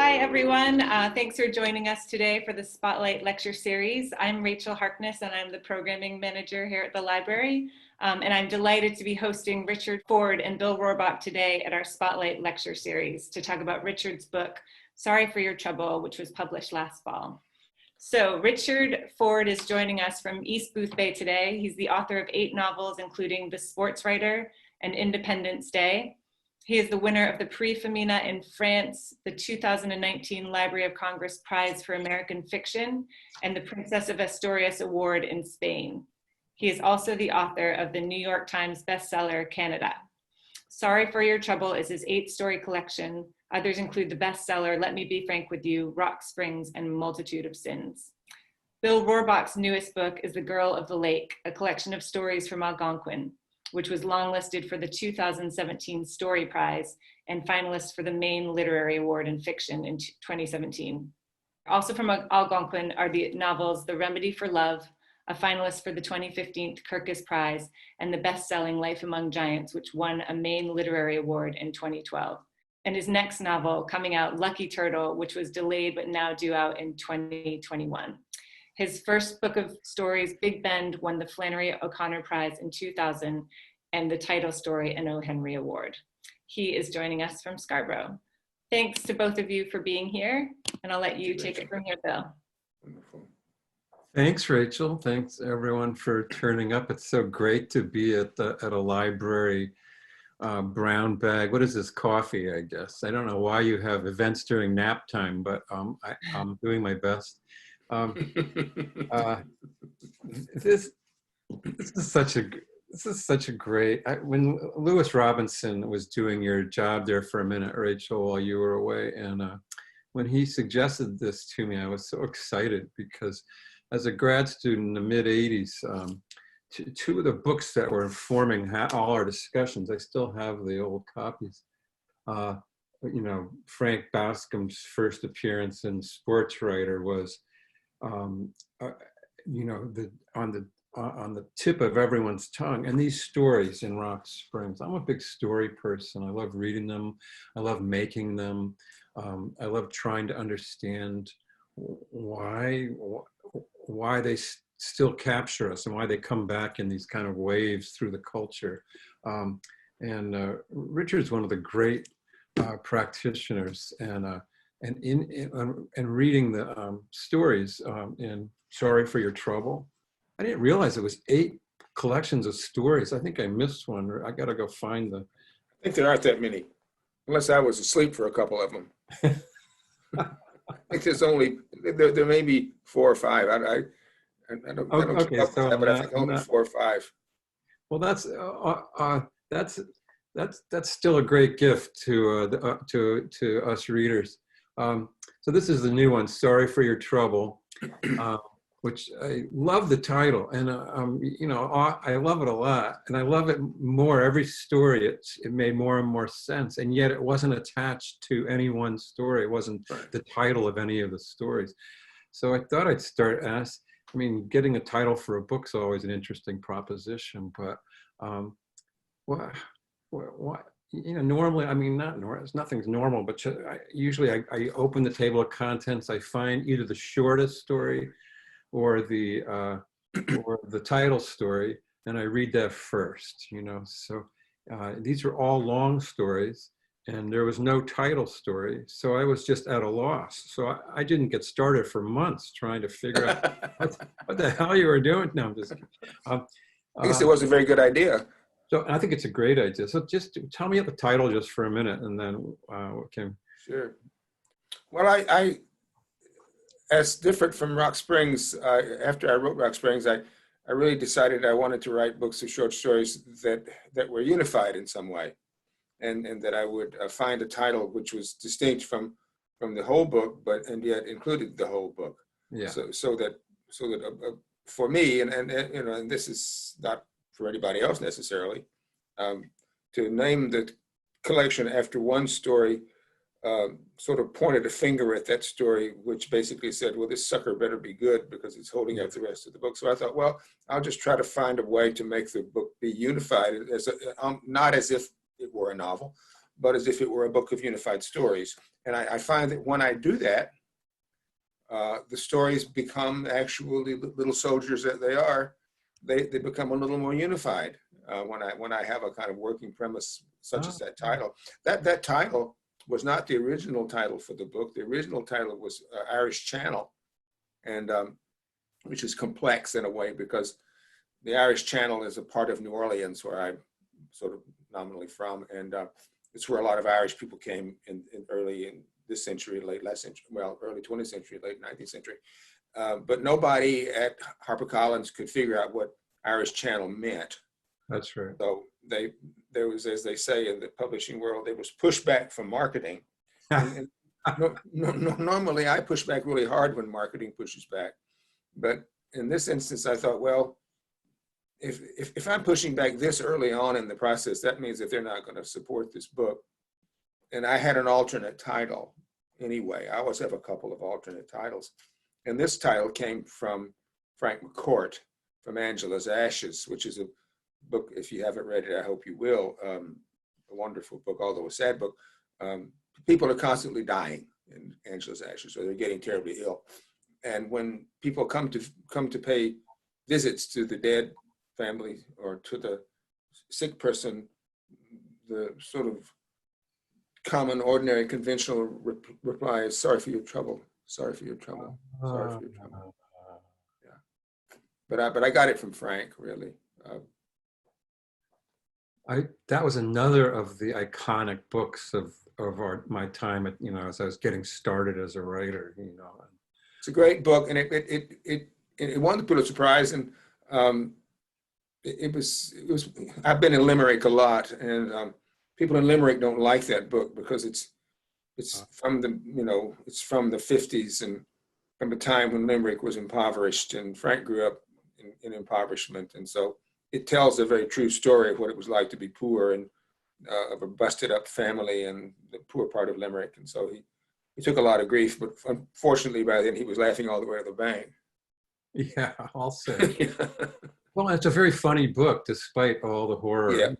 Hi, everyone. Thanks for joining us today for the Spotlight Lecture Series. I'm Rachel Harkness, and I'm the Programming Manager here at the library. And I'm delighted to be hosting Richard Ford and Bill Roorbach today at our Spotlight Lecture Series to talk about Richard's book, Sorry for Your Trouble, which was published last fall. So Richard Ford is joining us from East Boothbay today. He's the author of 8 novels, including The Sports Writer and Independence Day. He is the winner of the Prix Femina in France, the 2019 Library of Congress Prize for American Fiction, and the Princess of Asturias Award in Spain. He is also the author of the New York Times bestseller, Canada. Sorry for Your Trouble is his 8-story collection. Others include the bestseller, Let Me Be Frank with You, Rock Springs, and Multitude of Sins. Bill Roorbach's newest book is The Girl of the Lake, a collection of stories from Algonquin, which was longlisted for the 2017 Story Prize and finalist for the Maine Literary Award in Fiction in 2017. Also from Algonquin are the novels The Remedy for Love, a finalist for the 2015 Kirkus Prize, and the best-selling Life Among Giants, which won a Maine Literary Award in 2012. And his next novel, coming out, Lucky Turtle, which was delayed but now due out in 2021. His first book of stories, Big Bend, won the Flannery O'Connor Prize in 2000 and the title story, an O. Henry Award. He is joining us from Scarborough. Thanks to both of you for being here, and I'll let you take it from here, Bill. Wonderful. Thanks, Rachel. Thanks, everyone, for turning up. It's so great to be at a library. Brown bag. What is this? Coffee, I guess. I don't know why you have events during nap time, but I'm doing my best. This is such a great. When Lewis Robinson was doing your job there for a minute, Rachel, while you were away, and when he suggested this to me, I was so excited because as a grad student in the mid '80s, two of the books that were informing all our discussions, I still have the old copies. You know, Frank Bascom's first appearance in Sports Writer was, you know, on the tip of everyone's tongue. And these stories in Rock Springs, I'm a big story person. I love reading them. I love making them. I love trying to understand why they still capture us and why they come back in these kind of waves through the culture. Richard's one of the great practitioners, and reading the stories in Sorry for Your Trouble. I didn't realize it was 8 collections of stories. I think I missed one. I got to go find the. I think there aren't that many, unless I was asleep for a couple of them. I think there's only, there may be 4 or 5. I don't Okay, so that, but I think only 4 or 5. Well, that's still a great gift to us readers. So this is the new one, Sorry for Your Trouble, which I love the title, and you know, I love it a lot, and I love it more every story. It made more and more sense, and yet it wasn't attached to any one story. It wasn't the title of any of the stories. So I thought I'd start asking. I mean, getting a title for a book's always an interesting proposition, but what you know, normally, I mean, nothing's normal, but usually I open the table of contents, I find either the shortest story or the title story, and I read that first, you know. So these are all long stories, and there was no title story, so I was just at a loss. So I didn't get started for months trying to figure out what the hell you were doing. No, I'm just I guess it was a very good idea. So I think it's a great idea. So just tell me the title just for a minute, and then we can. Sure. Well, I as different from Rock Springs, after I wrote Rock Springs, I really decided I wanted to write books of short stories that were unified in some way. And that I would find a title which was distinct from the whole book, and yet included the whole book. Yeah. So that for me, and you know, and this is not for anybody else necessarily, to name the collection after one story sort of pointed a finger at that story, which basically said, well, this sucker better be good because it's holding out the rest of the book. So I thought, well, I'll just try to find a way to make the book be unified, not as if it were a novel, but as if it were a book of unified stories. And I find that when I do that, the stories become actually little soldiers that they are. They become a little more unified when I have a kind of working premise such as that title. That title was not the original title for the book. The original title was Irish Channel, and which is complex in a way because the Irish Channel is a part of New Orleans where I'm sort of nominally from, and it's where a lot of Irish people came in early in this century, late last century, well, early 20th century, late 19th century. But nobody at HarperCollins could figure out what Irish Channel meant. That's right. So there was, as they say in the publishing world, there was pushback from marketing. And normally I push back really hard when marketing pushes back. But in this instance, I thought, well, if I'm pushing back this early on in the process, that means that they're not going to support this book. And I had an alternate title anyway. I always have a couple of alternate titles. And this title came from Frank McCourt, from Angela's Ashes, which is a book, if you haven't read it, I hope you will, a wonderful book, although a sad book. People are constantly dying in Angela's Ashes, or they're getting terribly ill. And when people come to pay visits to the dead family or to the sick person, the sort of common, ordinary, conventional reply is, sorry for your trouble, sorry for your trouble, sorry for your trouble. Yeah. But I got it from Frank, really. That was another of the iconic books of my time at, as I was getting started as a writer, It's a great book, and it won the Pulitzer Prize, and it was. I've been in Limerick a lot, and people in Limerick don't like that book because it's from the it's from the 50s and from a time when Limerick was impoverished, and Frank grew up in impoverishment, and so it tells a very true story of what it was like to be poor and of a busted up family and the poor part of Limerick, and so he took a lot of grief, but unfortunately by then he was laughing all the way to the bank. Yeah, I'll say. Well, it's a very funny book, despite all the horror. Yeah.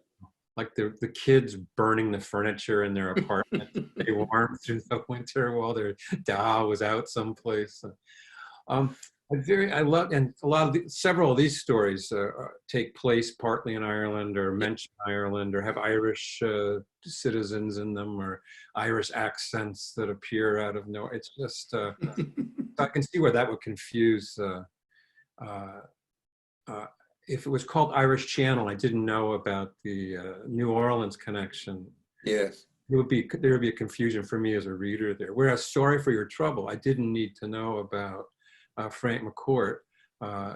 Like the kids burning the furniture in their apartment to stay warm through the winter while their doll was out someplace. I love, and several of these stories take place partly in Ireland or mention Ireland or have Irish citizens in them or Irish accents that appear out of nowhere. It's just, I can see where that would confuse. If it was called Irish Channel, I didn't know about the New Orleans connection. Yes. There would be a confusion for me as a reader there. Whereas Sorry for Your Trouble, I didn't need to know about Frank McCourt.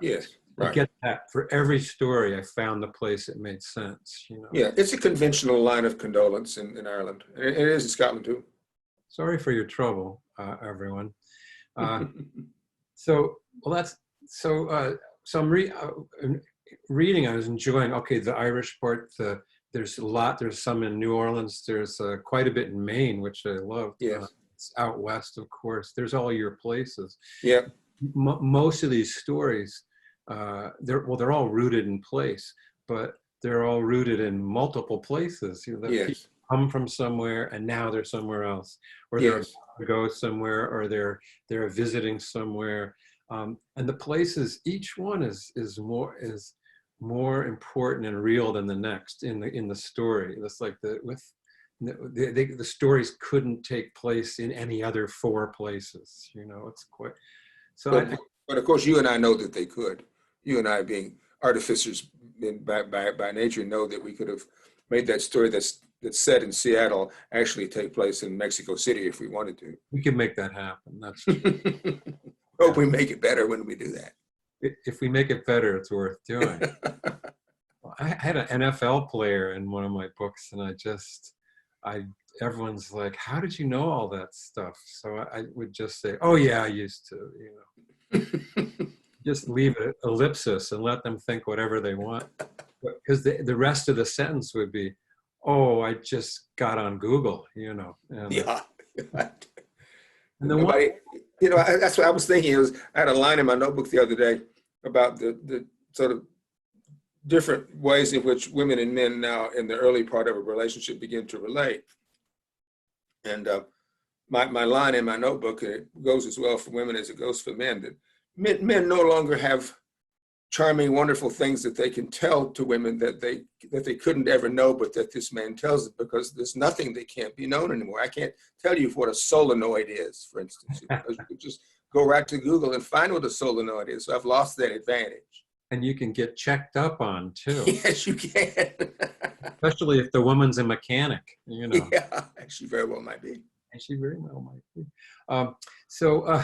Yes, right. I get that. For every story, I found the place that made sense. Yeah, it's a conventional line of condolence in Ireland. It is in Scotland too. Sorry for your trouble, everyone. So I'm reading. I was enjoying. Okay, the Irish part. There's a lot. There's some in New Orleans. There's quite a bit in Maine, which I love. Yes. It's out west, of course. There's all your places. Yeah. Most of these stories, they're all rooted in place, but they're all rooted in multiple places. Yes. People come from somewhere and now they're somewhere else, or they're about to go somewhere, or they're visiting somewhere. And the places, each one is more important and real than the next in the story. That's like the stories couldn't take place in any other four places. It's quite. So, but of course, you and I know that they could. You and I, being artificers by nature, know that we could have made that story that's set in Seattle actually take place in Mexico City if we wanted to. We can make that happen. That's. Hope we make it better when we do that. If we make it better, it's worth doing. I had an NFL player in one of my books, and everyone's like, "How did you know all that stuff?" So I would just say, "Oh yeah, I used to." Just leave it ellipsis and let them think whatever they want, because the rest of the sentence would be, "Oh, I just got on Google," And, yeah. And the that's what I was thinking. I had a line in my notebook the other day about the sort of different ways in which women and men now in the early part of a relationship begin to relate. And my line in my notebook, and it goes as well for women as it goes for men, that men no longer have charming, wonderful things that they can tell to women that they couldn't ever know, but that this man tells them, because there's nothing that can't be known anymore. I can't tell you what a solenoid is, for instance. You could just go right to Google and find what a solenoid is. So I've lost that advantage. And you can get checked up on too. Yes, you can. Especially if the woman's a mechanic, you know. Yeah, she very well might be. And she very well might be. So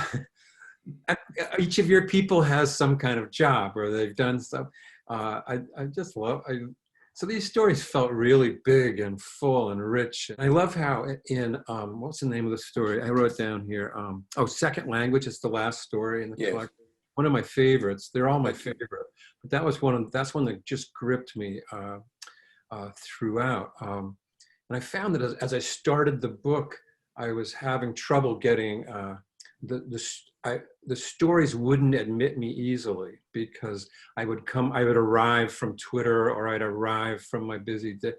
each of your people has some kind of job, or they've done stuff. I just love. So these stories felt really big and full and rich. I love how in what's the name of the story? I wrote down here. Second Language is the last story in the collection. One of my favorites. They're all my favorite, but that's one that just gripped me throughout. And I found that as I started the book, I was having trouble getting the stories wouldn't admit me easily, because I would arrive from Twitter, or I'd arrive from my busy day,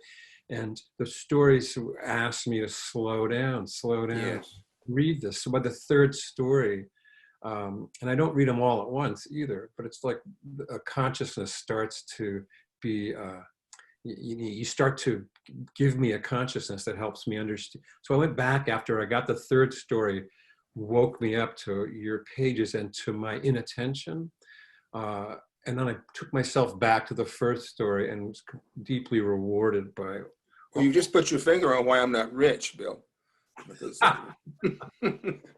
and the stories asked me to slow down, Yes. read this. So by the third story, and I don't read them all at once either, but it's like a consciousness starts to be, you start to give me a consciousness that helps me understand. So I went back after I got the third story, woke me up to your pages and to my inattention. And then I took myself back to the first story and was deeply rewarded by. Well, you just put your finger on why I'm not rich, Bill.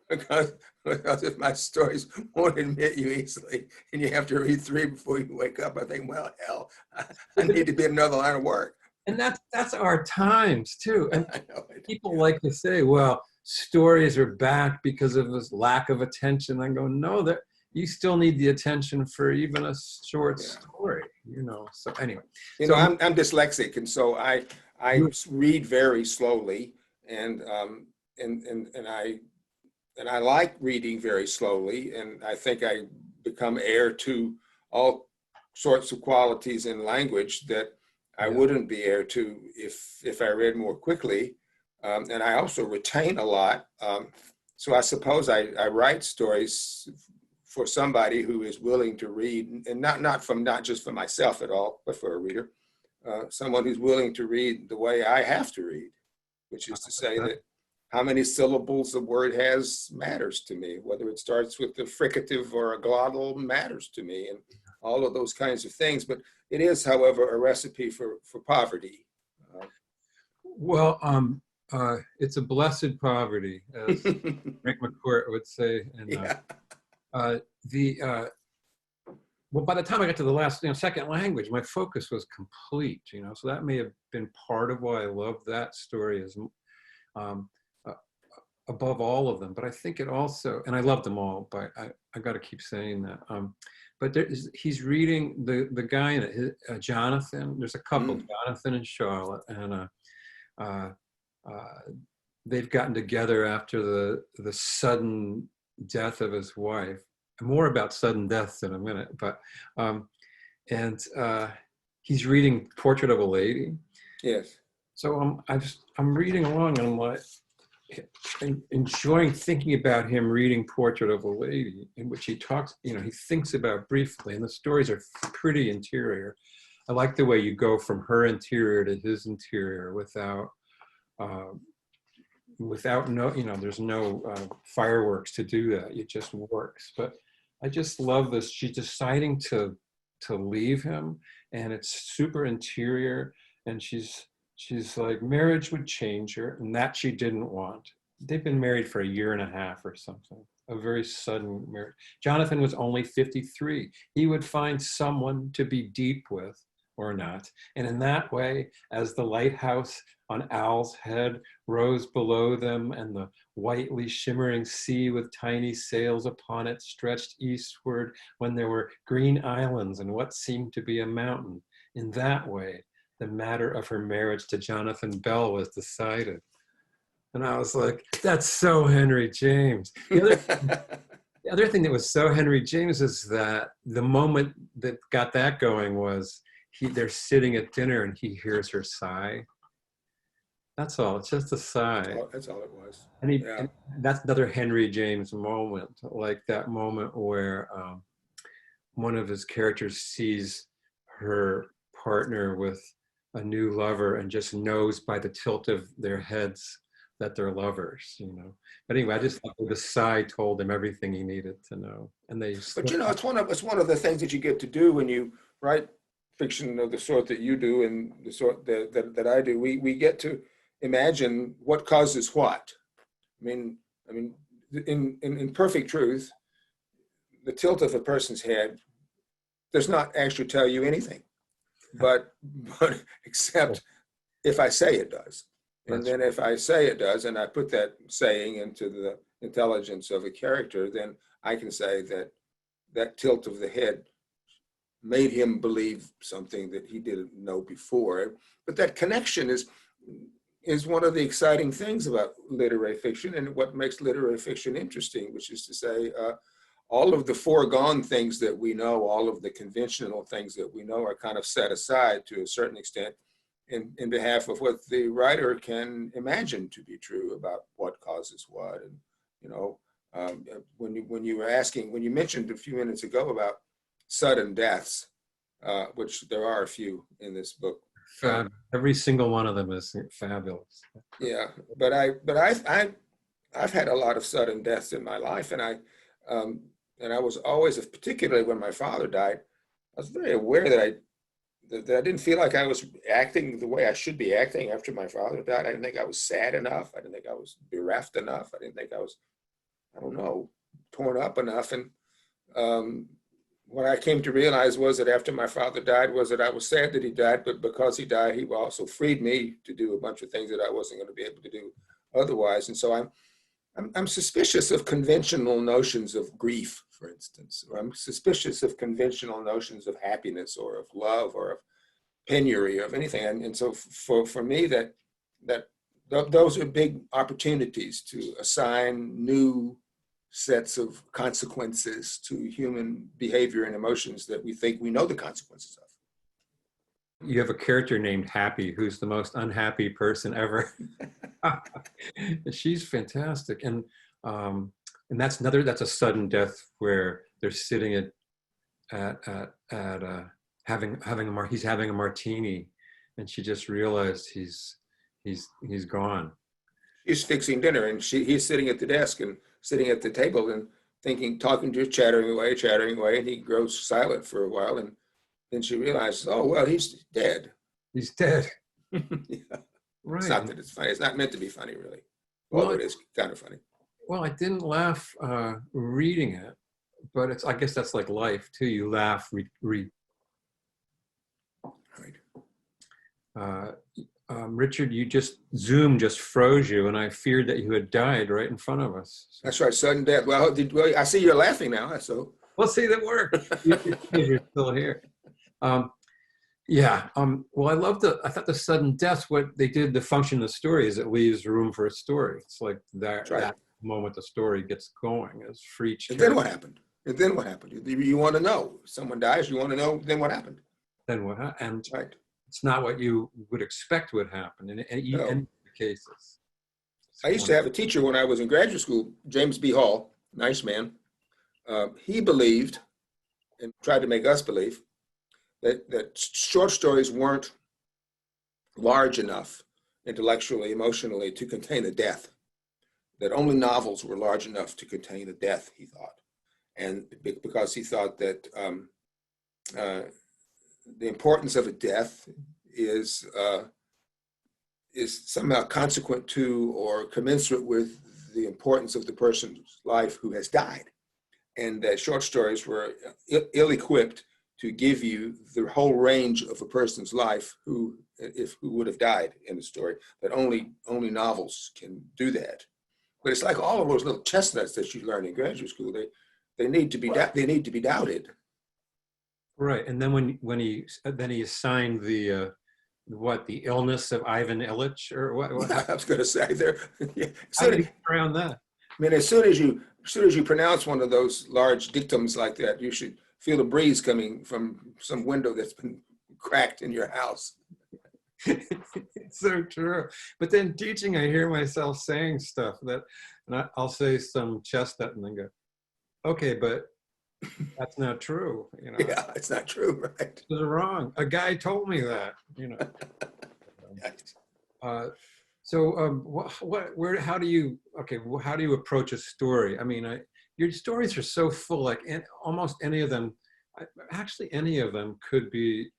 Because if my stories won't admit you easily, and you have to read 3 before you wake up, I think, well, hell, I need to be in another line of work. And that's our times too. And I know, people like to say, well, stories are back because of this lack of attention. I go, no, that you still need the attention for even a short story, you know. So anyway, I'm dyslexic, and so I read very slowly, and I like reading very slowly, and I think I become heir to all sorts of qualities in language that I wouldn't be heir to if I read more quickly. And I also retain a lot. So I suppose I write stories for somebody who is willing to read, and not just for myself at all, but for a reader. Someone who's willing to read the way I have to read, which is to say that how many syllables a word has matters to me. Whether it starts with a fricative or a glottal matters to me, and all of those kinds of things. But it is, however, a recipe for poverty. It's a blessed poverty, as Rick McCourt would say. And by the time I got to the last, second language, my focus was complete. So that may have been part of why I love that story as above all of them. But I think it also, and I love them all, but I got to keep saying that. But he's reading the guy in it, Jonathan. There's a couple, Jonathan and Charlotte, and they've gotten together after the sudden death of his wife. More about sudden deaths in a minute, but he's reading Portrait of a Lady. Yes. So I'm reading along, and I'm like enjoying thinking about him reading Portrait of a Lady, in which he talks, he thinks about briefly, and the stories are pretty interior. I like the way you go from her interior to his interior without there's no fireworks to do that. It just works. But I just love this. She's deciding to leave him, and it's super interior. And she's like, marriage would change her, and that she didn't want. They've been married for 1.5 years or something. A very sudden marriage. Jonathan was only 53. He would find someone to be deep with, or not. And in that way, as the lighthouse on Owl's Head rose below them, and the whitely shimmering sea with tiny sails upon it stretched eastward, when there were green islands and what seemed to be a mountain, in that way, the matter of her marriage to Jonathan Bell was decided. And I was like, that's so Henry James. The other thing that was so Henry James is that the moment that got that going was they're sitting at dinner and he hears her sigh. That's all. It's just a sigh. That's all it was. And that's another Henry James moment, like that moment where one of his characters sees her partner with a new lover and just knows by the tilt of their heads that they're lovers, you know. But anyway, I just thought the sigh told him everything he needed to know. And they. But you know, it's one of the things that you get to do when you write fiction of the sort that you do and the sort that I do. We get to imagine what causes what. I mean, in perfect truth, the tilt of a person's head does not actually tell you anything, but except if I say it does. And then if I say it does, and I put that saying into the intelligence of a character, then I can say that that tilt of the head made him believe something that he didn't know before. But that connection is one of the exciting things about literary fiction and what makes literary fiction interesting, which is to say, all of the foregone things that we know, all of the conventional things that we know are kind of set aside to a certain extent in behalf of what the writer can imagine to be true about what causes what. And, you know, when you mentioned a few minutes ago about sudden deaths, which there are a few in this book. Every single one of them is fabulous. Yeah, but I've had a lot of sudden deaths in my life, and I was always, particularly when my father died, I was very aware that I didn't feel like I was acting the way I should be acting after my father died. I didn't think I was sad enough. I didn't think I was bereft enough. I didn't think I was, I don't know, torn up enough. And what I came to realize was that after my father died was that I was sad that he died, but because he died, he also freed me to do a bunch of things that I wasn't going to be able to do otherwise. And so I'm suspicious of conventional notions of grief, for instance, or I'm suspicious of conventional notions of happiness or of love or of penury or of anything. And so for me, those are big opportunities to assign new sets of consequences to human behavior and emotions that we think we know the consequences of. You have a character named Happy, who's the most unhappy person ever. She's fantastic, and that's a sudden death where they're sitting he's having a martini, and she just realized he's gone. She's fixing dinner, and he's sitting at the desk and sitting at the table and chattering away, and he grows silent for a while, and then she realizes, oh, well, he's dead. He's dead. Yeah. Right. It's not that it's funny. It's not meant to be funny, really. Well, it is kind of funny. Well, I didn't laugh reading it, but I guess that's like life, too. You laugh, read. Right. Richard, Zoom just froze you, and I feared that you had died right in front of us. So. That's right, sudden death. Well, I see you're laughing now, so. Well, see, that worked. You're still here. Well, I thought the sudden death, what they did, the function of the story is it leaves room for a story. It's like that moment the story gets going is for each. And then what happened? You want to know. Someone dies, you want to know, then what happened? Then what happened? And right. It's not what you would expect would happen in any cases. I used to have a teacher when I was in graduate school, James B. Hall, nice man. He believed, and tried to make us believe, that short stories weren't large enough intellectually, emotionally to contain a death, that only novels were large enough to contain a death, he thought. And because he thought that the importance of a death is somehow consequent to or commensurate with the importance of the person's life who has died. And that short stories were ill-equipped to give you the whole range of a person's life who would have died in a story, that only novels can do that. But it's like all of those little chestnuts that you learn in graduate school. They need to be doubted. Right, and then when he assigned the illness of Ivan Illich or what? I was going to say there. Yeah. How did you get around that? I mean, as soon as you pronounce one of those large dictums like that, you should feel a breeze coming from some window that's been cracked in your house. It's so true. But then teaching, I hear myself saying stuff that, and I'll say some chestnut and then go, okay, but that's not true. You know, Yeah, it's not true, right? this is wrong. A guy told me that, you know. Right. Where, how do you, okay, how do you approach a story? I mean, your stories are so full, like almost any of them, actually any of them could be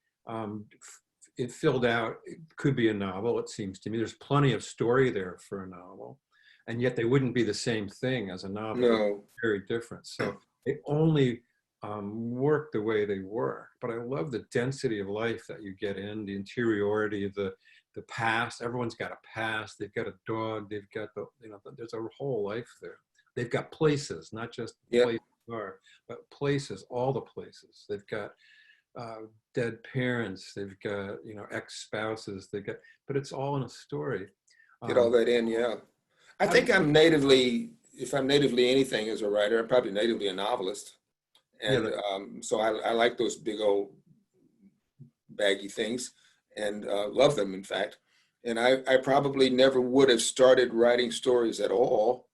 it filled out, it could be a novel, it seems to me. There's plenty of story there for a novel, and yet they wouldn't be the same thing as a novel. No. Very different. So they only work the way they work. But I love the density of life that you get in, the interiority of the past. Everyone's got a past. They've got a dog. They've got the, you know, there's a whole life there. They've got places, not just places are, but places, all the places. They've got dead parents. They've got, you know, ex-spouses. They've got, but it's all in a story. Get all that in, yeah. I think I'm natively, if I'm natively anything as a writer, I'm probably natively a novelist. And so I like those big old baggy things and love them, in fact. And I probably never would have started writing stories at all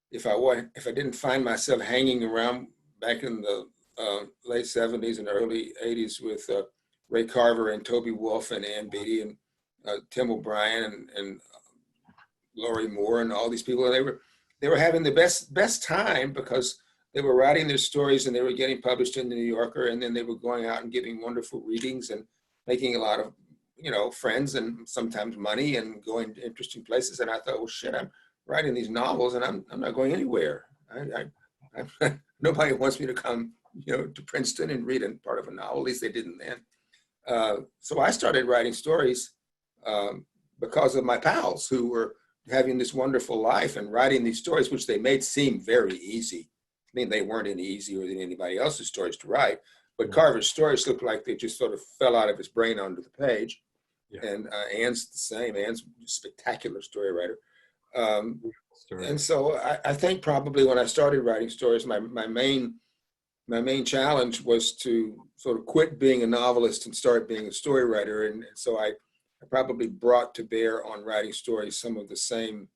if I didn't find myself hanging around back in the late 70s and early 80s with Ray Carver and Toby Wolfe and Ann Beattie and Tim O'Brien and Laurie Moore and all these people. And they were having the best time because they were writing their stories and they were getting published in the New Yorker, and then they were going out and giving wonderful readings and making a lot of, you know, friends and sometimes money and going to interesting places. And I thought, well, shit, I'm writing these novels and I'm not going anywhere. Nobody wants me to come, you know, to Princeton and read a part of a novel. At least they didn't then. So I started writing stories because of my pals who were having this wonderful life and writing these stories, which they made seem very easy. I mean, they weren't any easier than anybody else's stories to write, but Carver's stories looked like they just sort of fell out of his brain onto the page. Yeah. And Ann's the same. Ann's a spectacular story writer. And so I think probably when I started writing stories, my main challenge was to sort of quit being a novelist and start being a story writer. And so I probably brought to bear on writing stories some of the same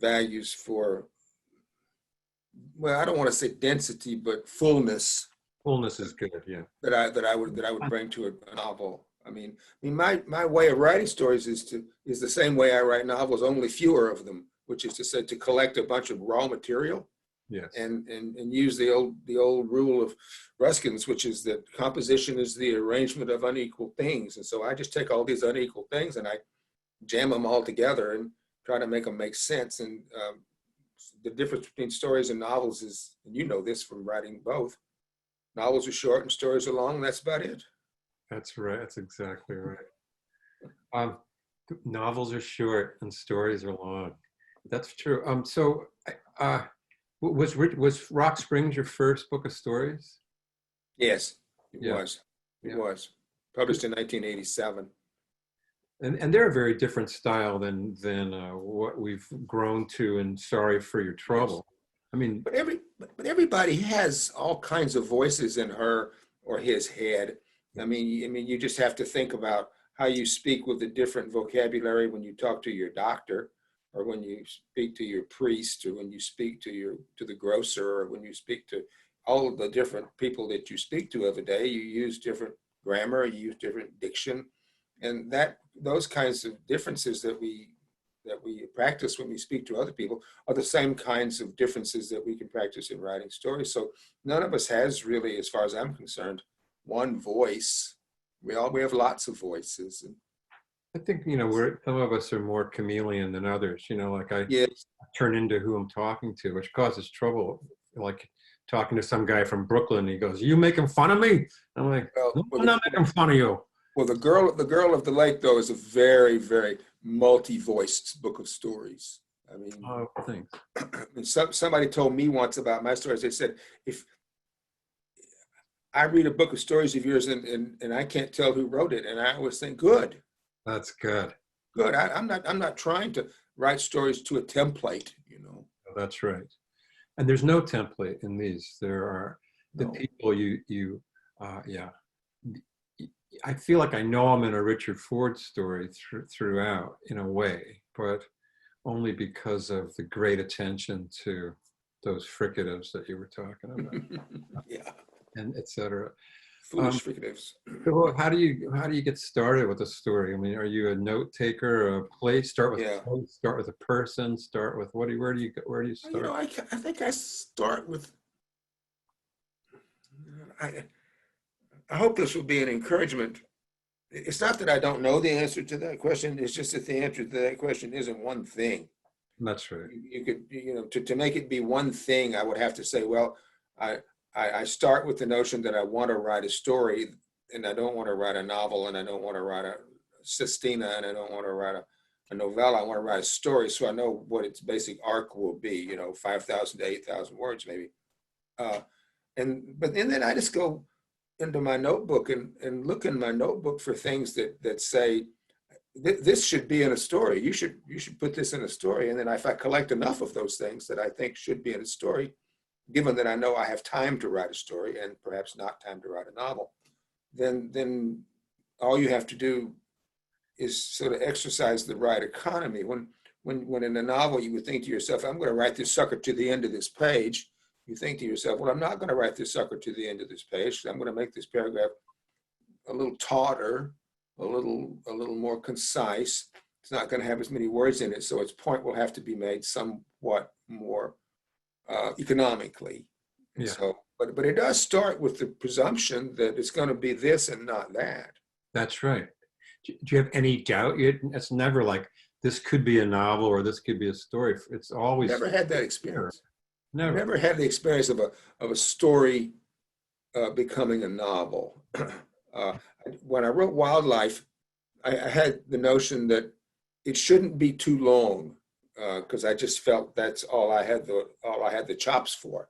values for, well, I don't want to say density, but fullness. Fullness is good, yeah. That I would bring to a novel. I mean, my way of writing stories is the same way I write novels, only fewer of them, which is to say, to collect a bunch of raw material. Yes. And use the old rule of Ruskin's, which is that composition is the arrangement of unequal things. And so I just take all these unequal things and I jam them all together and try to make them make sense. And the difference between stories and novels is, and you know this from writing both, novels are short and stories are long, and that's about it. That's right. That's exactly right. Novels are short and stories are long. That's true. Was Rock Springs your first book of stories? Yes, it was. It was published in 1987. And they're a very different style than what we've grown to in Sorry for Your Trouble. I mean, but everybody has all kinds of voices in her or his head. I mean, you just have to think about how you speak with a different vocabulary when you talk to your doctor, or when you speak to your priest, or when you speak to the grocer, or when you speak to all of the different people that you speak to every day. You use different grammar, you use different diction, and those kinds of differences that we practice when we speak to other people are the same kinds of differences that we can practice in writing stories. So none of us has really, as far as I'm concerned, one voice. We have lots of voices. And I think, you know, some of us are more chameleon than others, you know, like I turn into who I'm talking to, which causes trouble. Like talking to some guy from Brooklyn, he goes, "You making fun of me?" I'm like, "No, I'm not making fun of you." Well, the girl of the lake, though, is a very, very multi-voiced book of stories. I mean, thanks. Somebody told me once about my stories. They said, if I read a book of stories of yours and I can't tell who wrote it, and I always think, good. That's good. Good. I'm not trying to write stories to a template, you know. That's right. And there's no template in these. There are the people I feel like I know I'm in a Richard Ford story throughout, in a way, but only because of the great attention to those fricatives that you were talking about, Yeah, and et cetera. foolish fricatives. So how do you get started with a story? I mean, are you a note taker, a place? Start with Yeah. place, start with a person, start with where do you You know, start? I think I start with, I hope this will be an encouragement. It's not that I don't know the answer to that question. It's just that the answer to that question isn't one thing. That's right. You could, to make it be one thing, I would have to say, well, I, I start with the notion that I want to write a story, and I don't want to write a novel, and I don't want to write a sestina, and I don't want to write a novella. I want to write a story, so I know what its basic arc will be. 5,000 to 8,000 words, maybe. But then I just go into my notebook and look in my notebook for things that say this should be in a story. You should put this in a story. And then if I collect enough of those things that I think should be in a story, given that I know I have time to write a story and perhaps not time to write a novel, then all you have to do is sort of exercise the right economy. When in a novel you would think to yourself, I'm going to write this sucker to the end of this page. You think to yourself, well, I'm not going to write this sucker to the end of this page. I'm going to make this paragraph a little tauter, a little more concise. It's not going to have as many words in it, so its point will have to be made somewhat more economically. And Yeah. so, but it does start with the presumption that it's going to be this and not that. That's right. Do you have any doubt? It's never like this could be a novel or this could be a story. It's always Never had that experience. Never. Had the experience of a story becoming a novel. When I wrote Wildlife, I had the notion that it shouldn't be too long because I just felt that's all I had the chops for,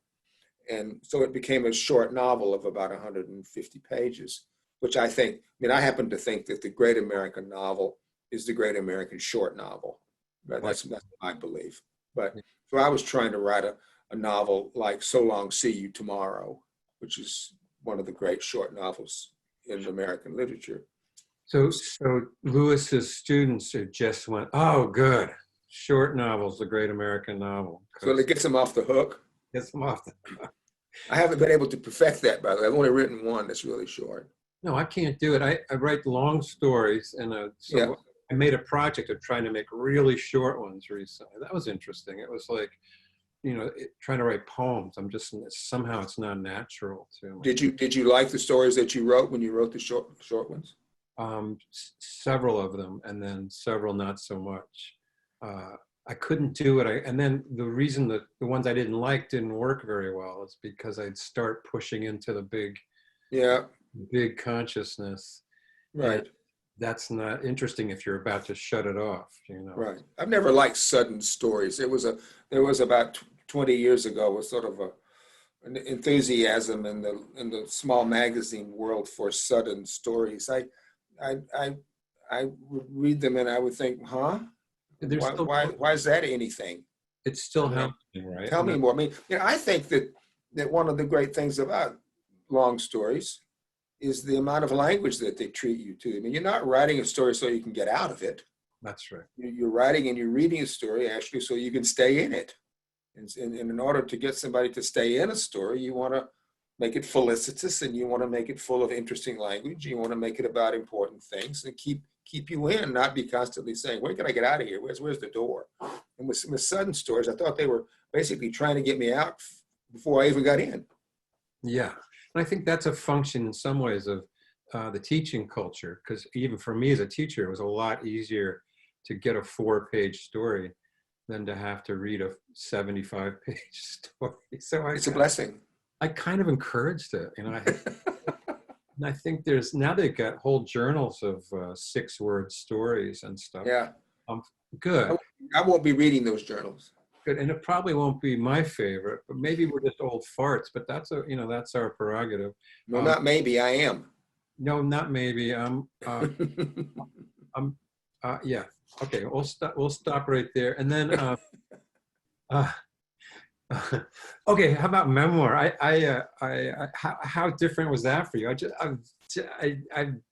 and so it became a short novel of about 150 pages, which I happen to think that the great American novel is the great American short novel. Right? That's my belief. But so I was trying to write a novel like So Long, See You Tomorrow, which is one of the great short novels in American literature. So Lewis's students just went, oh, good. Short novels, the great American novel. So it gets them off the hook. Gets them off. I haven't been able to perfect that, by the way. I've only written one that's really short. No, I can't do it. I write long stories, and I made a project of trying to make really short ones recently. That was interesting. It was like, trying to write poems. Somehow it's not natural to me. Did you like the stories that you wrote when you wrote the short ones? Several of them, and then several not so much. I couldn't do it. And then the reason that the ones I didn't like didn't work very well is because I'd start pushing into the big consciousness. Right. That's not interesting if you're about to shut it off, Right. I've never liked sudden stories. There was about 20 years ago was sort of an enthusiasm in the small magazine world for sudden stories. I would read them and I would think, huh? Why is that anything? It's still happening, right? Tell me more. I mean, I think that one of the great things about long stories is the amount of language that they treat you to. I mean, you're not writing a story so you can get out of it. That's right. You're writing and you're reading a story actually so you can stay in it. And in order to get somebody to stay in a story, you want to make it felicitous and you want to make it full of interesting language. You want to make it about important things and keep you in, not be constantly saying, where can I get out of here? Where's the door? And with sudden stories, I thought they were basically trying to get me out before I even got in. Yeah. And I think that's a function in some ways of the teaching culture, because even for me as a teacher, it was a lot easier to get a 4-page story than to have to read a 75-page story. So it's a blessing. I kind of encouraged it. And I think now they've got whole journals of 6-word stories and stuff. Yeah. Good. I won't be reading those journals. Good. And it probably won't be my favorite, but maybe we're just old farts, but that's our prerogative. No, not maybe, I am. No, not maybe. Yeah. Okay. We'll stop right there. And then Okay, how about Memoir? How different was that for you? I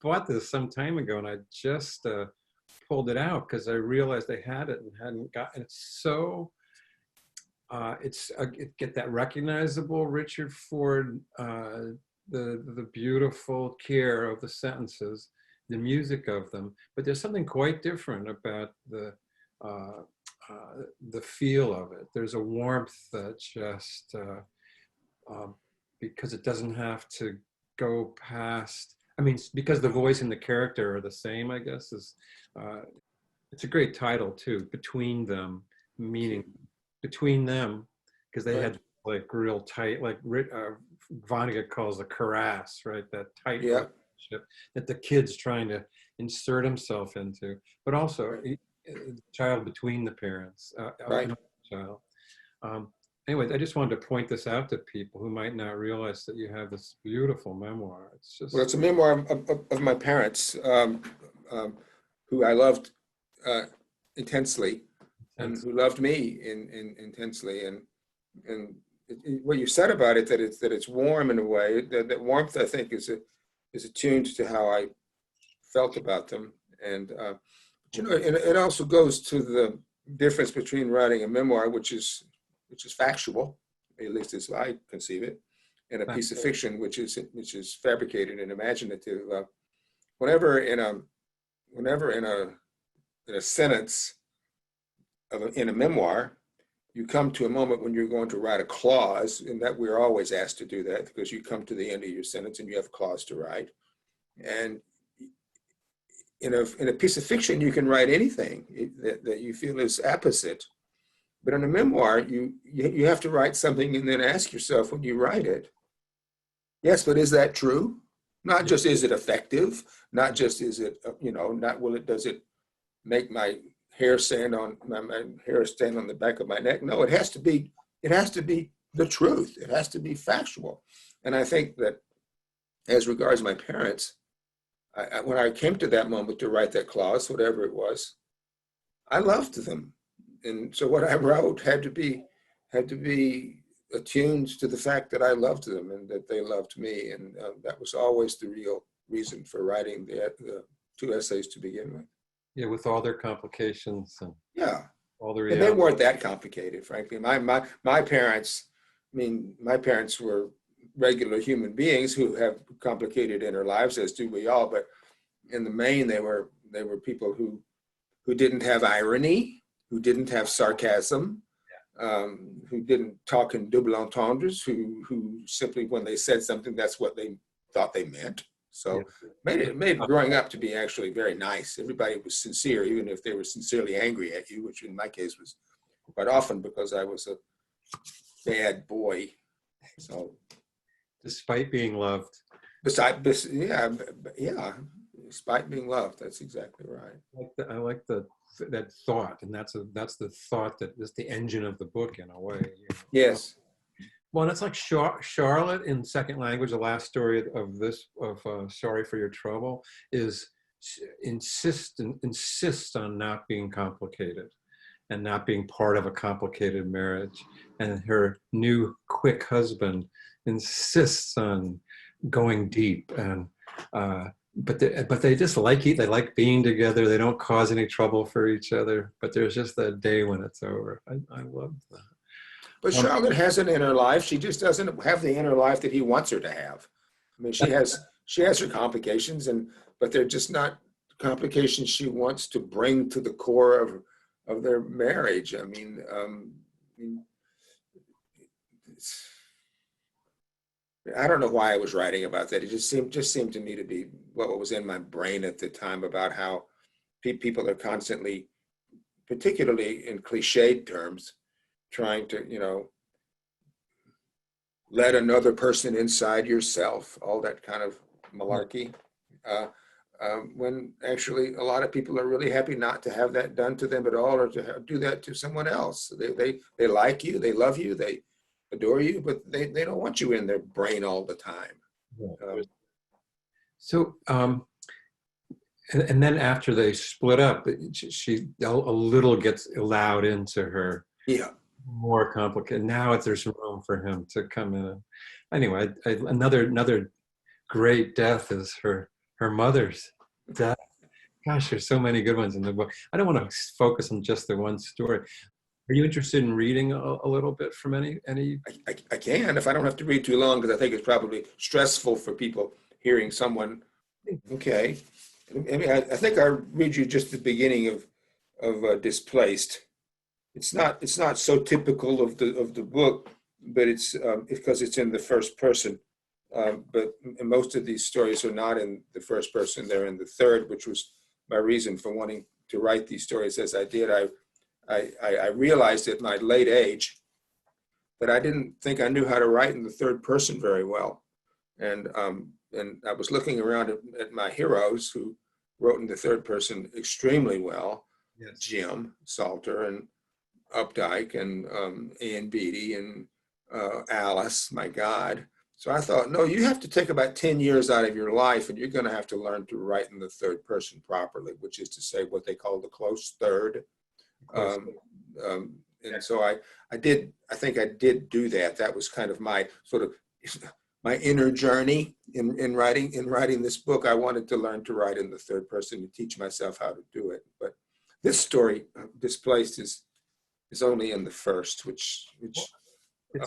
bought this some time ago, and I just pulled it out because I realized I had it and hadn't gotten it. So it get that recognizable Richard Ford, the beautiful care of the sentences, the music of them, but there's something quite different about uh, the feel of it. There's a warmth that just because it doesn't have to go past. I mean, because the voice and the character are the same, I guess. It's a great title too. Between them, meaning between them, because they Right. had like real tight, like Vonnegut calls a cuirass, right? That tight Yeah. relationship that the kid's trying to insert himself into, but also Right. the child between the parents, Right. child. Anyway, I just wanted to point this out to people who might not realize that you have this beautiful memoir. It's just Well, it's a memoir of my parents, who I loved intensely, and intense. who loved me intensely. And what you said about it, that it's warm in a way. That warmth, I think, is attuned to how I felt about them. And but, it also goes to the difference between writing a memoir, which is factual, at least as I conceive it, and a piece of fiction, which is fabricated and imaginative. Whenever in a sentence in a memoir, you come to a moment when you're going to write a clause, and that we're always asked to do that because you come to the end of your sentence and you have a clause to write. And in a piece of fiction, you can write anything that you feel is apposite. But in a memoir, you have to write something and then ask yourself when you write it, yes, but is that true? Not just is it effective? Not just is it, not does it make my hair stand on the back of my neck? No, it has to be the truth. It has to be factual. And I think that as regards my parents, when I came to that moment to write that clause, whatever it was, I loved them. And so what I wrote had to be attuned to the fact that I loved them and that they loved me. And that was always the real reason for writing the two essays to begin with. Yeah, with all their complications and Yeah. all the And they reality. weren't that complicated, frankly. My parents, my parents were regular human beings who have complicated inner lives, as do we all. But in the main, they were people who didn't have irony, who didn't have sarcasm, who didn't talk in double entendres, who simply, when they said something, that's what they thought they meant. So made growing up to be actually very nice. Everybody was sincere, even if they were sincerely angry at you, which in my case was quite often because I was a bad boy. So Despite being loved. despite being loved, that's exactly right. I like that thought, and that's the thought that is the engine of the book in a way. Yes. Well, that's like Charlotte in second language. The last story of Sorry for Your Trouble is insists on not being complicated and not being part of a complicated marriage. And her new quick husband insists on going deep, and but they just they like being together. They don't cause any trouble for each other. But there's just that day when it's over. I love that. But Charlotte has an inner life. She just doesn't have the inner life that he wants her to have. I mean, she has her complications, but they're just not complications she wants to bring to the core of their marriage. I mean, I don't know why I was writing about that. It just seemed to me to be what was in my brain at the time about how people are constantly, particularly in cliched terms, trying to, let another person inside yourself, all that kind of malarkey. When actually a lot of people are really happy not to have that done to them at all, or to do that to someone else. They like you, they love you, they adore you, but they don't want you in their brain all the time. So, and then after they split up, she a little gets allowed into her. Yeah. more complicated. Now there's room for him to come in. Anyway, another great death is her mother's death. Gosh, there's so many good ones in the book. I don't want to focus on just the one story. Are you interested in reading a little bit from any? I can, if I don't have to read too long, because I think it's probably stressful for people hearing someone. Okay. I mean, I think I'll read you just the beginning of Displaced. It's not so typical of the book, but it's because it's in the first person. But most of these stories are not in the first person; they're in the third, which was my reason for wanting to write these stories as I did. I realized at my late age that I didn't think I knew how to write in the third person very well, and I was looking around at my heroes who wrote in the third person extremely well. Yes. Jim Salter and Updike and Ian Beattie and Alice, my God. So I thought, no, you have to take about 10 years out of your life and you're going to have to learn to write in the third person properly, which is to say what they call the close third. And so I think I did do that. That was kind of my sort of my inner journey in writing this book. I wanted to learn to write in the third person to teach myself how to do it. But this story, Displaced, is only in the first, which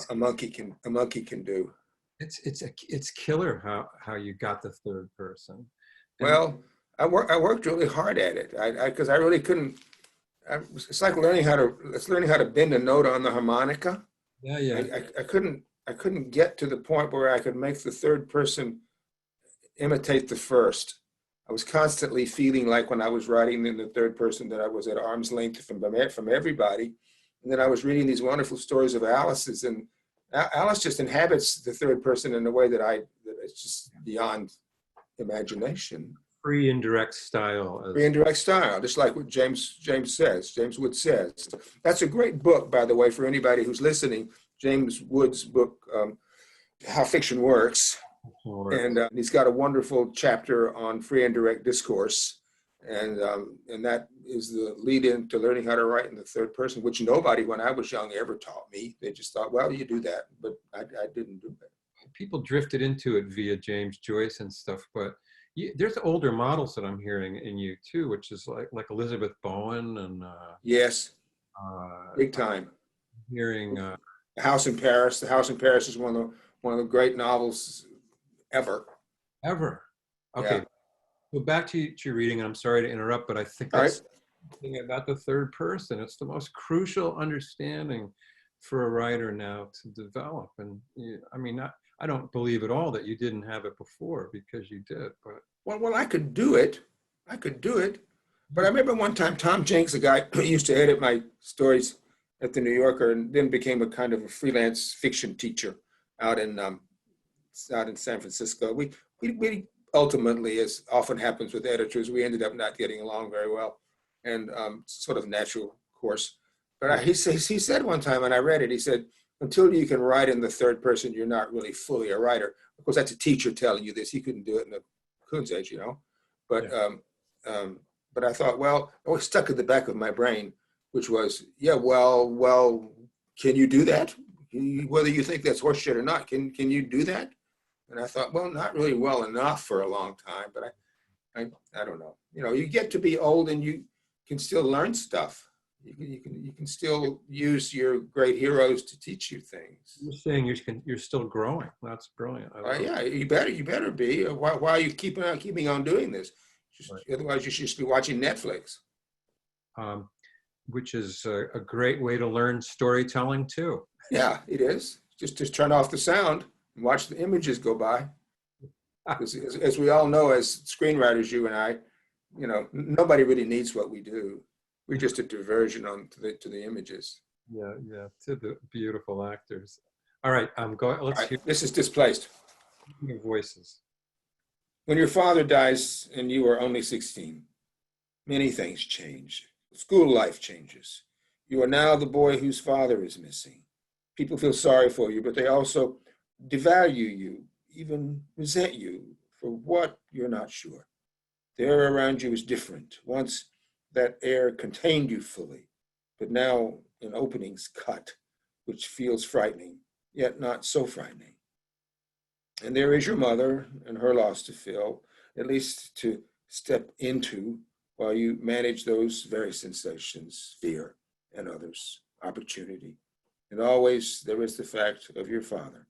a monkey can do. It's killer how you got the third person. Well, I worked really hard at it. Because I really couldn't. It's like learning how to bend a note on the harmonica. Yeah. I couldn't get to the point where I could make the third person imitate the first. I was constantly feeling like when I was writing in the third person that I was at arm's length from everybody. And then I was reading these wonderful stories of Alice's, and Alice just inhabits the third person in a way that it's just beyond imagination. Free and direct style. Free and direct style, just like what James Wood says. That's a great book, by the way, for anybody who's listening. James Wood's book, How Fiction Works. And he's got a wonderful chapter on free and direct discourse. And that is the lead in to learning how to write in the third person, which nobody when I was young ever taught me. They just thought, well, you do that. But I didn't do that. People drifted into it via James Joyce and stuff, but there's older models that I'm hearing in you too, which is like Elizabeth Bowen and yes, big time. Hearing The House in Paris. The House in Paris is one of the great novels ever. Okay. Yeah. Go back to your reading, and I'm sorry to interrupt, but I think that's something about the third person. It's the most crucial understanding for a writer now to develop. And I don't believe at all that you didn't have it before, because you did. But well, I could do it. But I remember one time Tom Jenks, a guy who used to edit my stories at the New Yorker, and then became a kind of a freelance fiction teacher out in San Francisco. We ultimately, as often happens with editors, we ended up not getting along very well, and sort of natural course. But he said one time, and I read it, he said, until you can write in the third person, you're not really fully a writer. Of course, that's a teacher telling you this. He couldn't do it in the Coons age, But but I thought, well, it was stuck at the back of my brain, which was, well, can you do that? Whether you think that's horseshit or not, can you do that? And I thought, well, not really well enough for a long time, but I don't know. You get to be old and you can still learn stuff. You can still use your great heroes to teach you things. You're saying you're still growing. That's brilliant. Yeah, you better be. Why are you keeping on doing this? Otherwise, you should just be watching Netflix. Which is a great way to learn storytelling too. Yeah, it is. Just turn off the sound and watch the images go by. As we all know, as screenwriters, you and I, nobody really needs what we do. We're just a diversion to the images. Yeah, to the beautiful actors. All right, let's hear. This is Displaced. Your voices. When your father dies and you are only 16, many things change. School life changes. You are now the boy whose father is missing. People feel sorry for you, but they also devalue you, even resent you for what you're not sure. The air around you is different. Once that air contained you fully, but now an opening's cut. which feels frightening, yet not so frightening. And there is your mother and her loss to fill, at least to step into while you manage those very sensations, fear and others, opportunity. And always there is the fact of your father,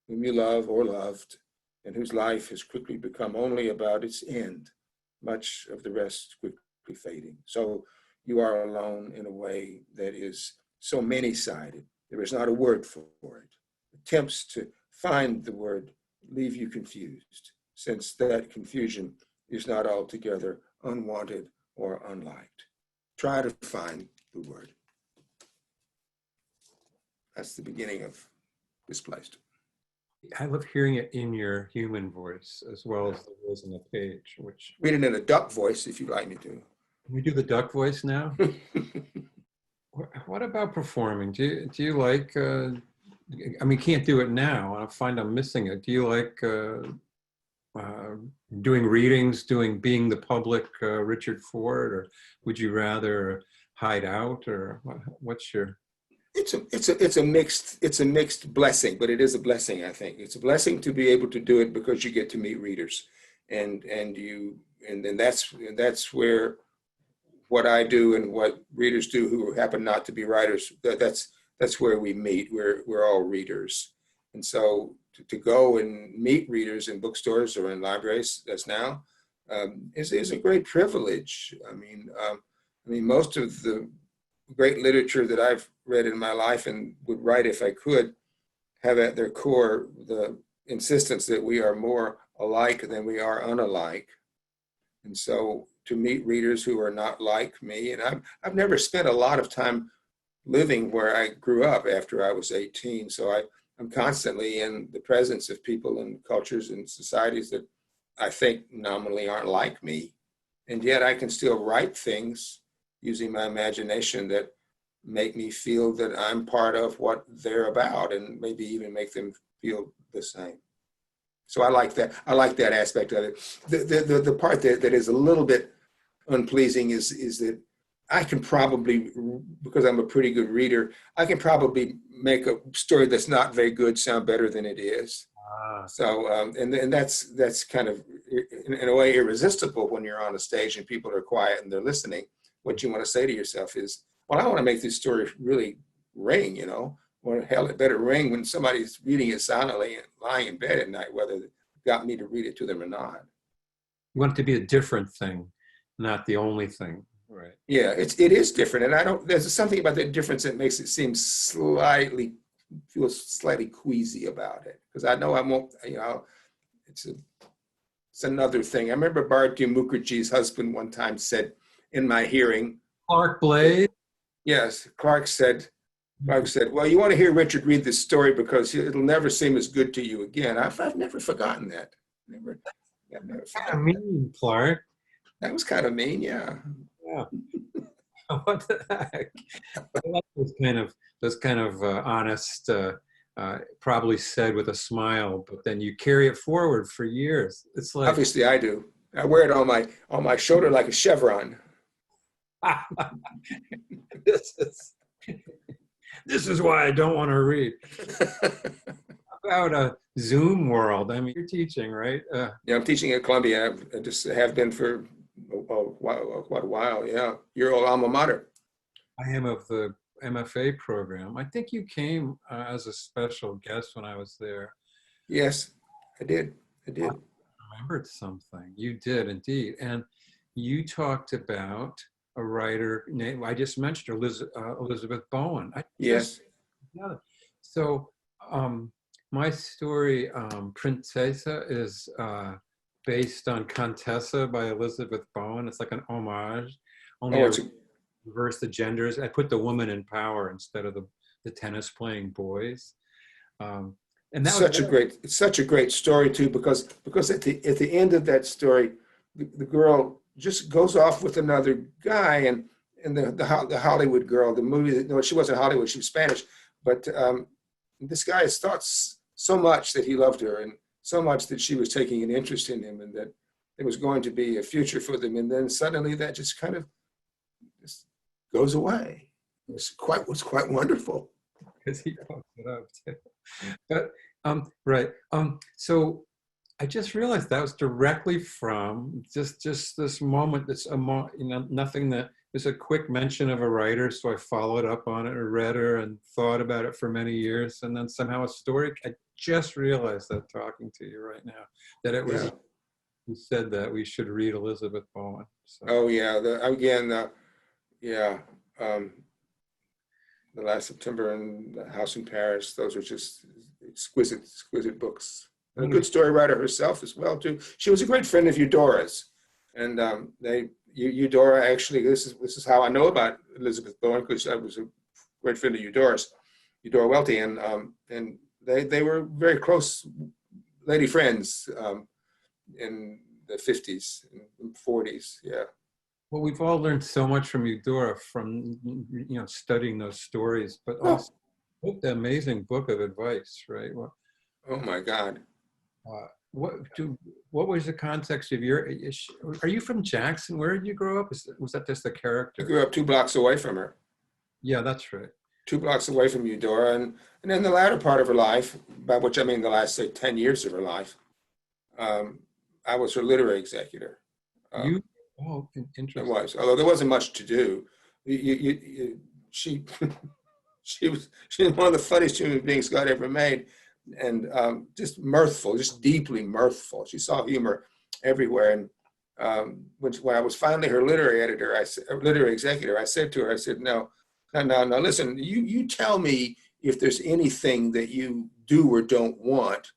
whom you love or loved, and whose life has quickly become only about its end, much of the rest quickly fading. So you are alone in a way that is so many-sided. There is not a word for it. Attempts to find the word leave you confused, since that confusion is not altogether unwanted or unliked. Try to find the word. That's the beginning of Displaced. I love hearing it in your human voice as well as the voice on the page, which Read it in a duck voice if you'd like me to. can we do the duck voice now? What about performing? Do you like, I mean, you can't do it now. I find I'm missing it. Do you like doing readings, being the public Richard Ford, or would you rather hide out, or what's your? It's a mixed blessing, but it is a blessing, I think. It's a blessing to be able to do it because you get to meet readers, and that's where what I do and what readers do who happen not to be writers, that's where we meet. We're all readers. And so to go and meet readers in bookstores or in libraries, as now, is a great privilege. I mean, most of the great literature that I've read in my life and would write if I could have at their core the insistence that we are more alike than we are unalike. And so to meet readers who are not like me, and I've never spent a lot of time living where I grew up after I was 18. So I'm constantly in the presence of people and cultures and societies that I think nominally aren't like me. And yet I can still write things using my imagination that make me feel that I'm part of what they're about, and maybe even make them feel the same. So I like that. I like that aspect of it. The part that is a little bit unpleasing is that I can probably, because I'm a pretty good reader, I can probably make a story that's not very good sound better than it is. So and that's kind of in a way irresistible when you're on a stage and people are quiet and they're listening. What you want to say to yourself is, well, I want to make this story really ring, you know. Well, hell, it better ring when somebody's reading it silently and lying in bed at night, whether it got me to read it to them or not. You want it to be a different thing, not the only thing, right? Yeah, it is different, and there's something about that difference that makes it seem feel slightly queasy about it, because I know I won't, you know, it's another thing. I remember Bharati Mukherjee's husband one time said in my hearing, Clark Blade. Yes, Clark said, well, you want to hear Richard read this story because it'll never seem as good to you again. I've never forgotten that. I've never Kind of mean, Clark. That was kind of mean, yeah. Yeah. What the heck? I like those kind of honest, probably said with a smile, but then you carry it forward for years. It's like, obviously I do. I wear it on my shoulder like a chevron. This is why I don't want to read. About a Zoom world. I mean, you're teaching, right? Yeah, I'm teaching at Columbia. I just have been for quite a while. Yeah, your old alma mater. I am of the MFA program. I think you came as a special guest when I was there. Yes, I did. I remembered something. You did indeed, and you talked about a writer named, I just mentioned her, Elizabeth Bowen. Yes. So my story, Princesa, is based on Contessa by Elizabeth Bowen. It's like an homage. Only reverse the genders. I put the woman in power instead of the tennis playing boys. And that it's such a great story too, because at the end of that story, the girl just goes off with another guy, and the Hollywood girl, the movie, no, she wasn't Hollywood, she was Spanish, but this guy has thought so much that he loved her, and so much that she was taking an interest in him, and that there was going to be a future for them, and then suddenly that just kind of just goes away. It was quite wonderful. because he posts it up too. But right. So I just realized that was directly from just this moment. That's nothing that is a quick mention of a writer. So I followed up on it, or read her, and thought about it for many years, and then somehow a story. I just realized that talking to you right now, that it was Yeah. you said that we should read Elizabeth Bowen. So. Oh yeah. Yeah. The Last September and The House in Paris. Those are just exquisite books. And a good story writer herself as well too. She was a great friend of Eudora's, and Eudora actually. This is how I know about Elizabeth Bowen, because I was a great friend of Eudora's, Eudora Welty, and they were very close lady friends in the 50s and 40s. Yeah. Well, we've all learned so much from Eudora from studying those stories, but also the amazing book of advice, right? Well, oh my God. What was the context of your? Are you from Jackson? Where did you grow up? Was that just the character? I grew up 2 blocks away from her. Yeah, that's right. 2 blocks away from Eudora, and in the latter part of her life, by which I mean the last, say, 10 years of her life, I was her literary executor. Interesting. I was, although there wasn't much to do. She was one of the funniest human beings God ever made, and just mirthful, just deeply mirthful. She saw humor everywhere. And when I was finally her literary editor, literary executor, I said to her, I said, no, listen, you tell me if there's anything that you do or don't want.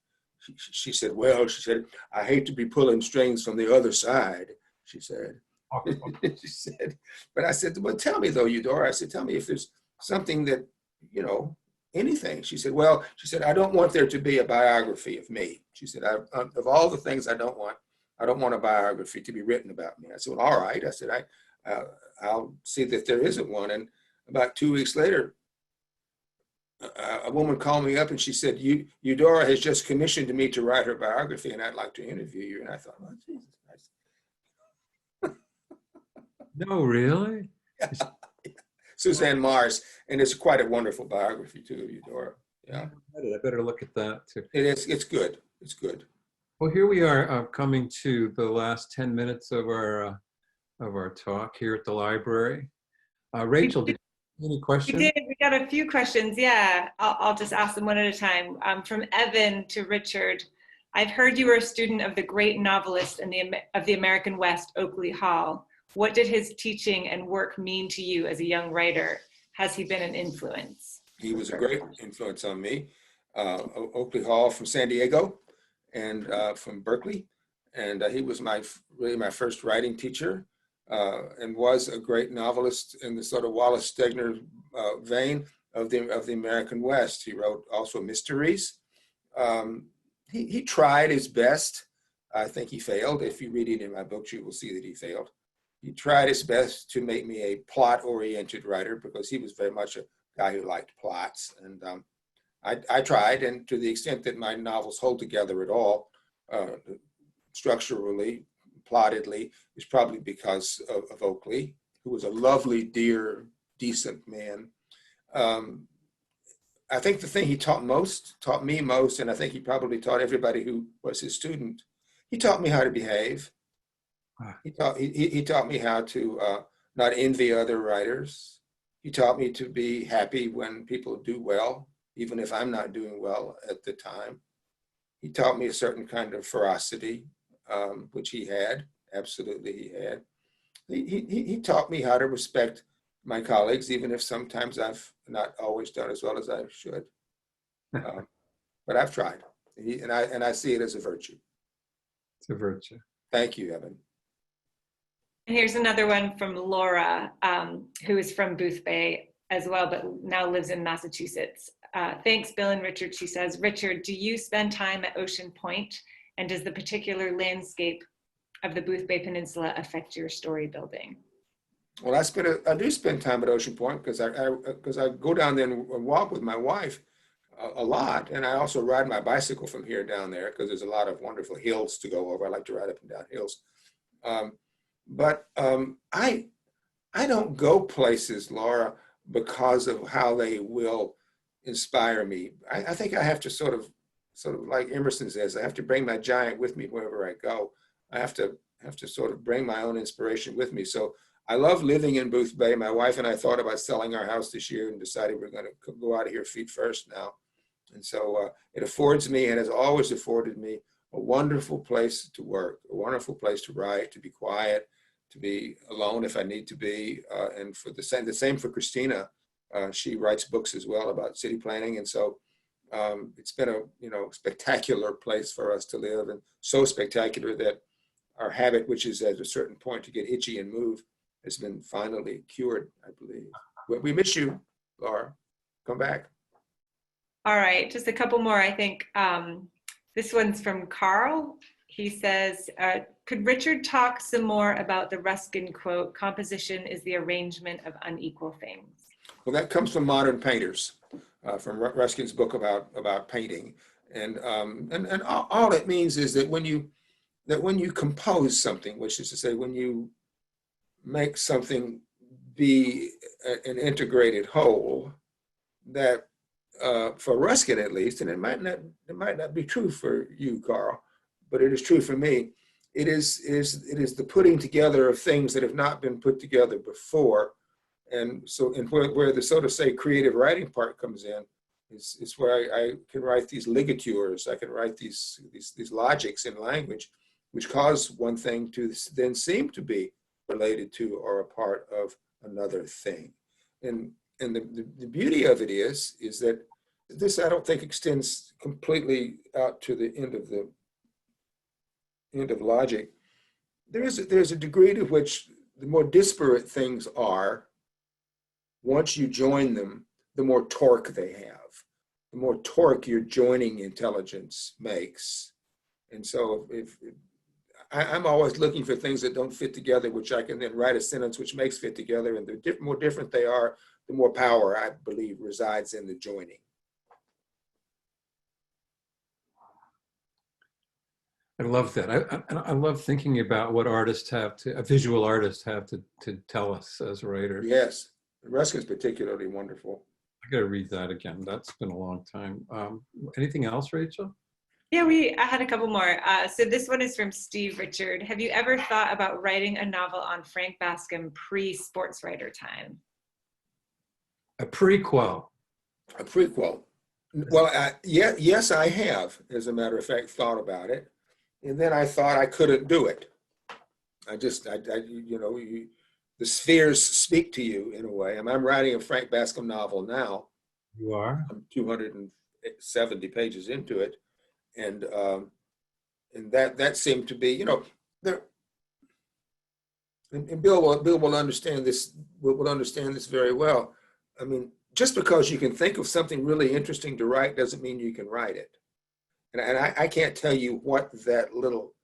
She said, I hate to be pulling strings from the other side, she said. She said, but I said, well, tell me though, Eudora. I said, tell me if there's something that, anything. She said, I don't want there to be a biography of me. She said, of all the things I don't want a biography to be written about me. I said, well, all right. I said, I'll see that there isn't one. And about 2 weeks later, a woman called me up and she said, Eudora has just commissioned me to write her biography, and I'd like to interview you. And I thought, well, Jesus Christ. No, really? Yeah. Suzanne Mars, and it's quite a wonderful biography too of Eudora. Yeah, I better look at that too. It is. It's good. It's good. Well, here we are coming to the last 10 minutes of our talk here at the library. Rachel, did you have any questions? We did. We got a few questions. Yeah, I'll just ask them one at a time. From Evan to Richard. I've heard you were a student of the great novelist of the American West, Oakley Hall. What did his teaching and work mean to you as a young writer? Has he been an influence? He was a great influence on me. Oakley Hall from San Diego and from Berkeley. And he was really my first writing teacher, and was a great novelist in the sort of Wallace Stegner vein of the American West. He wrote also mysteries. He tried his best. I think he failed. If you read it in my books, you will see that he failed. He tried his best to make me a plot-oriented writer, because he was very much a guy who liked plots. And I tried, and to the extent that my novels hold together at all, structurally, plottedly, is probably because of Oakley, who was a lovely, dear, decent man. I think the thing he taught me most, and I think he probably taught everybody who was his student, he taught me how to behave. He taught me how to not envy other writers. He taught me to be happy when people do well, even if I'm not doing well at the time. He taught me a certain kind of ferocity, which he had. Absolutely, he had. He taught me how to respect my colleagues, even if sometimes I've not always done as well as I should. But I've tried, and I see it as a virtue. It's a virtue. Thank you, Evan. And here's another one from Laura, who is from Booth Bay as well, but now lives in Massachusetts. Thanks, Bill and Richard, she says. Richard, do you spend time at Ocean Point? And does the particular landscape of the Booth Bay Peninsula affect your story building? Well, I do spend time at Ocean Point because I go down there and walk with my wife a lot. And I also ride my bicycle from here down there because there's a lot of wonderful hills to go over. I like to ride up and down hills. But I don't go places, Laura, because of how they will inspire me. I think I have to sort of like Emerson says, I have to bring my giant with me wherever I go. I have to sort of bring my own inspiration with me. So I love living in Booth Bay. My wife and I thought about selling our house this year and decided we're going to go out of here feet first now. And so it affords me, and has always afforded me, a wonderful place to work, a wonderful place to write, to be quiet, to be alone if I need to be. And for the same for Christina. She writes books as well about city planning. And so it's been a spectacular place for us to live, and so spectacular that our habit, which is at a certain point to get itchy and move, has been finally cured, I believe. We miss you, Laura. Come back. All right, just a couple more, I think. This one's from Carl. He says, could Richard talk some more about the Ruskin quote, "Composition is the arrangement of unequal things"? Well, that comes from modern painters, from Ruskin's book about painting. And all it means is that when you compose something, which is to say, when you make something be an integrated whole, that for Ruskin at least, and it might not be true for you, Carl, but it is true for me. It is the putting together of things that have not been put together before, and where the, so to say, creative writing part comes in is where I can write these ligatures. I can write these logics in language, which cause one thing to then seem to be related to or a part of another thing. And the beauty of it is that this, I don't think, extends completely out to the end of logic. There's a degree to which the more disparate things are, once you join them, the more torque they have, the more torque your joining intelligence makes. And so I'm always looking for things that don't fit together, which I can then write a sentence which makes fit together. And the more different they are, the more power, I believe, resides in the joining. I love that. I love thinking about what visual artists have to tell us as writers. Yes, Ruskin's particularly wonderful. I got to read that again. That's been a long time. Anything else, Rachel? Yeah, I had a couple more. So this one is from Steve Richard. Have you ever thought about writing a novel on Frank Baskin pre-sports writer time? A prequel. A prequel. Well, yes, I have, as a matter of fact, thought about it. And then I thought I couldn't do it. The spheres speak to you in a way. I'm writing a Frank Baskin novel now. You are? I'm 270 pages into it. And that seemed to be, there. And Bill will understand this. Will understand this very well. I mean, just because you can think of something really interesting to write doesn't mean you can write it. And I can't tell you what that little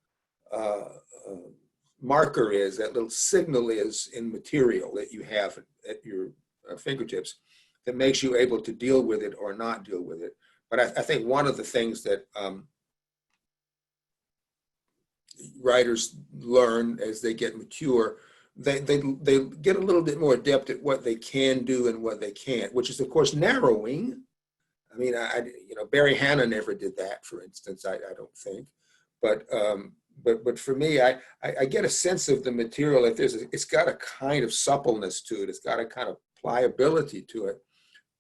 marker is, that little signal is in material that you have at your fingertips that makes you able to deal with it or not deal with it. But I think one of the things that writers learn as they get mature, they get a little bit more adept at what they can do and what they can't, which is, of course, narrowing. I mean, Barry Hannah never did that, for instance, I don't think. But for me, I get a sense of the material. If it's got a kind of suppleness to it. It's got a kind of pliability to it,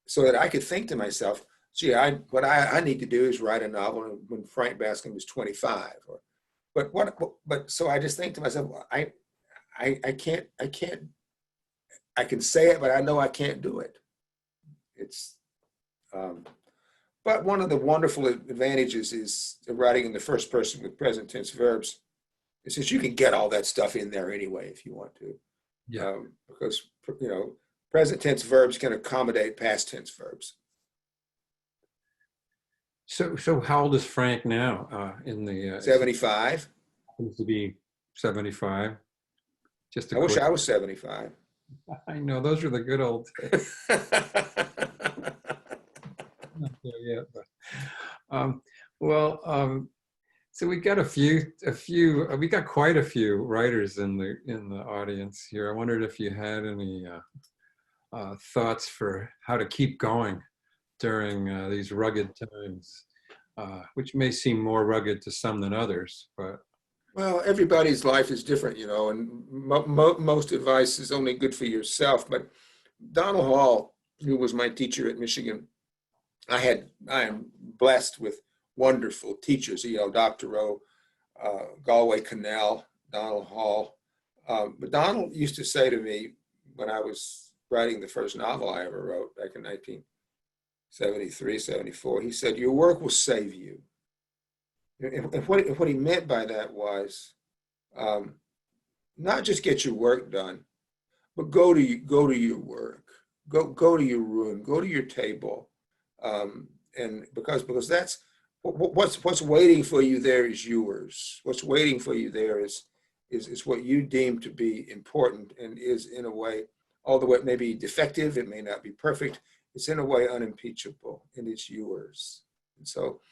so that I could think to myself, gee, what I need to do is write a novel when Frank Baskin was 25. But so I just think to myself, I can't. I can say it, but I know I can't do it. But one of the wonderful advantages is writing in the first person with present tense verbs. Is that you can get all that stuff in there anyway if you want to. Yeah. Because present tense verbs can accommodate past tense verbs. So how old is Frank now? In the 75. Happens to be 75. I wish I was 75. I know, those are the good old days. Not there yet, but so we got we got quite a few writers in the audience here. I wondered if you had any thoughts for how to keep going during these rugged times, which may seem more rugged to some than others, but. Well, everybody's life is different, you know, and most advice is only good for yourself. But Donald Hall, who was my teacher at Michigan, I am blessed with wonderful teachers, Doctorow, Galway Connell, Donald Hall. But Donald used to say to me when I was writing the first novel I ever wrote back in 1973, 74, he said, "Your work will save you." And what he meant by that was not just get your work done, but go to your work, go to your room, go to your table, and because that's what's waiting for you there is yours. What's waiting for you there is what you deem to be important, and is in a way, although it may be defective, it may not be perfect, it's in a way unimpeachable, and it's yours. And so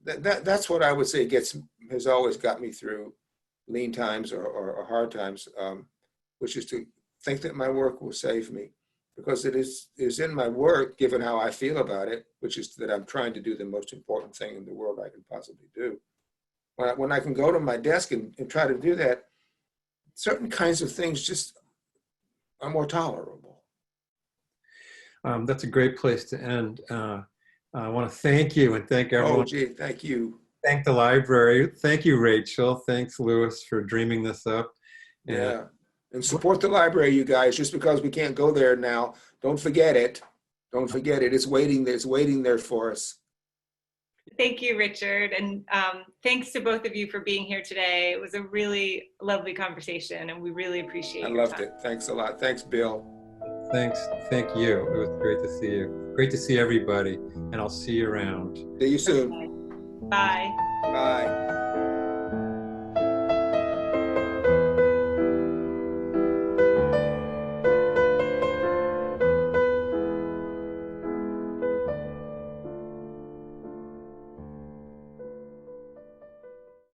that's what I would say has always got me through lean times or hard times, which is to think that my work will save me, because it is in my work, given how I feel about it, which is that I'm trying to do the most important thing in the world I can possibly do. When I can go to my desk and try to do that, certain kinds of things just are more tolerable. That's a great place to end. I want to thank you and thank everyone. Oh, gee, thank you. Thank the library. Thank you, Rachel. Thanks, Louis, for dreaming this up. Yeah. And support the library, you guys. Just because we can't go there now, don't forget it. Don't forget it. It's waiting there. It's waiting there for us. Thank you, Richard. And thanks to both of you for being here today. It was a really lovely conversation, and we really appreciate it. I loved it. Thanks a lot. Thanks, Bill. Thanks. Thank you. It was great to see you. Great to see everybody, and I'll see you around. See you soon. Bye. Bye.